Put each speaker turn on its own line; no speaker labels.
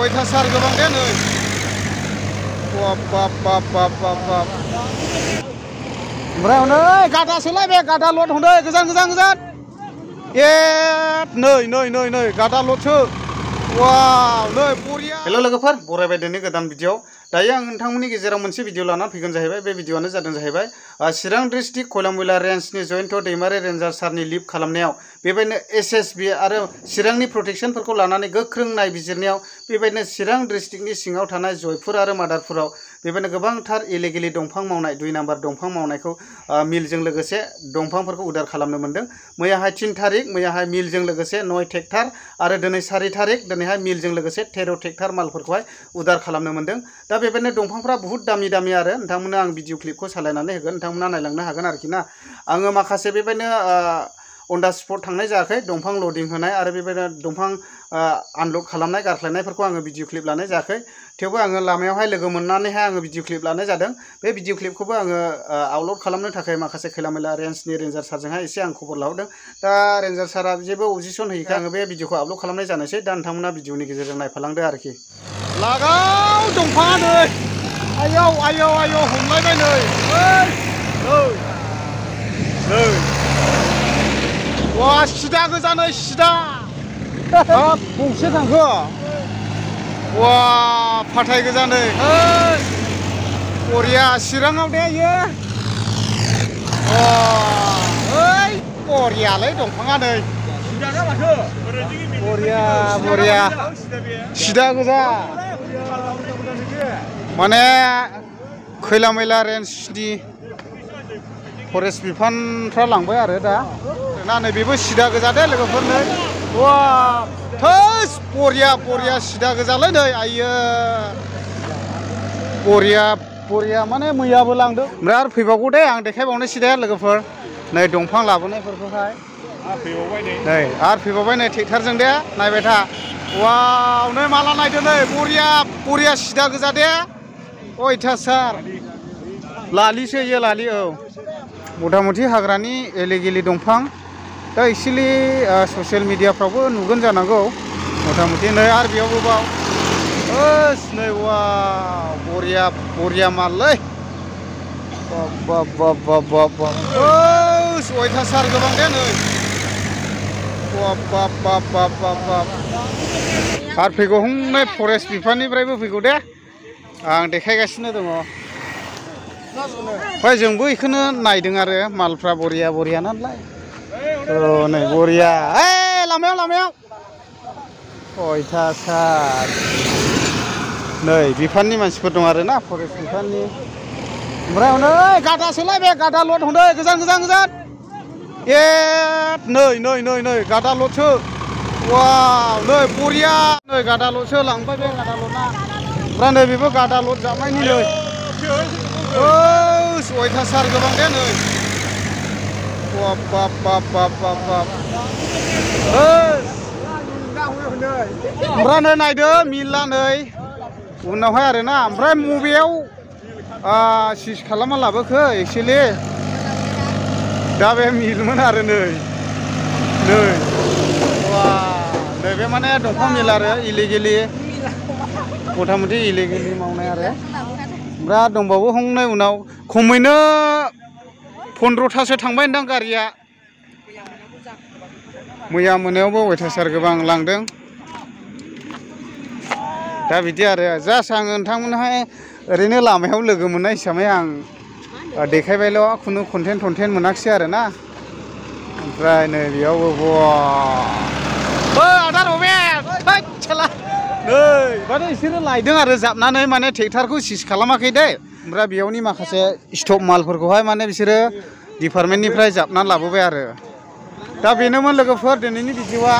अयथासार गोबां दे नै बाब ओमफ्राय हनै गादासोलाय बे गादा लड हनै गोजान ए नै गादा लडसो वाव नै बरिया हेल' लोगोफोर बरायबाय दिनै गोदान भिडिअ दायो आं नोंथांमोननि गेजेराव मोनसे भिडिअ लानानै फैगोन जाहैबाय बे भिडिअआनो जादों जाहैबाय चिरां डिस्ट्रिक्ट खयलामयला रेन्जनि जयन्त दैमारि रेन्जार सारनि लिभ खालामनायाव बेबायदिनो एसएसबि आरो चिरांनि प्रटेक्शनफोरखौ लानानै गोख्रों नायबिजिरनायाव बेबायदिनो चिरां डिस्ट्रिक्टनि सिङाव थानाय जयपुर आरो मादारपुराव बेबायदिनो गोबांथार इलिगेलि दंफां मावनाय 2 नाम्बार दंफां मावनायखौ मिलजों लोगोसे दंफांफोरखौ उदार खालामनो मोनदों मैयाहाय 3 तारिख मैयाहाय मिलजों लोगोसे 9 ट्रेक्टर आरो दिनै 4 तारिख दिनैहाय मिलजों लोगोसे 13 ट्रेक्टर मालफोरखौहाय उदार खालामनो मोनदों दा बेबायदिनो दंफांफ्रा बहुत दामि आरो नोंथांमोननो आं भिडिअ क्लिपखौ सालायनानै होगोन नोंथांमोना नायलांनो हागोन आरोखि ना आङो माखासे बेबायदिनो अन दा स्पट थांनाय जायाखै दंफां लडिं होनाय आरो बेबायदिनो दंफां आनलड खालामनाय गारख्लायनायफोरखौ आङो भिडिअ क्लिप लानाय जायाखै थेवबो आङो लामायावहाय लोगो मोननानैहाय आङो भिडिअ क्लिप लानाय जादों बे भिडिअ क्लिपखौबो आङो आपलड खालामनो थाखाय माखासे खैलामैला रेन्जनि रेन्जार सारजोंहाय एसे आं खबर लाहरदों दा रेन्जार सारा जेबो अबजेक्सन होयैखाय आङो बे भिडिअखौ आपलड खालामनाय जानोसै दा नोंथांमोना भिडिअनि गेजेरजों नायफालांदो आरोखि लागाव दंफाङा नै आयौ हमलायबाय नै वा सिदा गोजा नै सिदा हाब गंसे थांखो वा फाथाय गोजा नै बरिया चिराङाव दे इयो बरियालै दंफाङा नै बरिया सिदा गोजा माने खैलामैला रेन्जनि फरेस्ट बिफानफ्रा लांबाय आरो दा ना नै बेबो सिदा गोजा दे लोगोफोर नै वा थोस बरिया सिदा गोजालै नै आइयो बरिया माने मैयाबो लांदों ओमफ्राय आरो फैबावगौ दे आं देखायबावनोसै दे लोगोफोर नै दंफां लाबोनायफोरखौहाय नै आरो फैबावबाय नै ट्रेक्टरजों दे नायबाय था वाव नै माला नायदो नै बरिया सिदा गोजा दे अयथासार लालिसो इयो लालि औ मथा मथि हाग्रानि इलिगेलि दंफां दा एक्चुअलि ससियेल मिडियाफ्रावबो नुगोन जानांगौ मथा मथि नै आरो बेयावबो बाव नै वाव बरिया माललै बाब अयथासार गोबां दे नै बाब आरो फैगौ हनै फरेस्ट बिफाननिफ्रायबो फैगौ दे आं देखायगासिनो दङ ओमफ्राय जोंबो बेखौनो नायदों आरो मालफ्रा बरिया नालाय नै बरिया लामायाव अयथासार नै बिफाननि मानसिफोर दं आरो ना फरेस्ट बिफाननि ओमफ्राय हनै गादासोलाय बे गादा लड हनै गोजान नै गादा लडसो वाव नै बरिया नै गादा लडसो लांबाय बे गादा लडना ओमफ्राय नै बेबो गादा लड जाबनायनि नै अयथासार गोबां दे नै बाब ओमफ्राय नै नायदो मिला नै उनावहाय आरो ना ओमफ्राय मबेयाव सिज खालामना लाबोखो एक्चुअलि दा बे मिलमोन आरो नै बे माने दंफां मिल आरो इलिगेलि मथा मथि इलिगेलि मावनाय आरो ओमफ्राय दंबावो हंनाय उनाव खमैनो 15थासो थांबाय होनदां गारिया मैया मोनायावबो अयथासार गोबां लांदों दा बिदि आरो जास्ट आं नोंथांमोनहाय ओरैनो लामायाव लोगो मोननाय हिसाबै आं देखायबायल' खुनु कन्टेन्ट मोनाखिसै आरो ना ओमफ्राय नै बेयावबो आदा रमेश नै माने बिसोरो लायदों आरो जाबनानै माने ट्रेक्टरखौ सिज खालामाखै दे ओमफ्राय बेयावनि माखासे स्टक मालफोरखौहाय माने बिसोरो डिपार्टमेन्टनिफ्राय जाबनानै लाबोबाय आरो दा बेनोमोन लोगोफोर दिनैनि भिडिअआ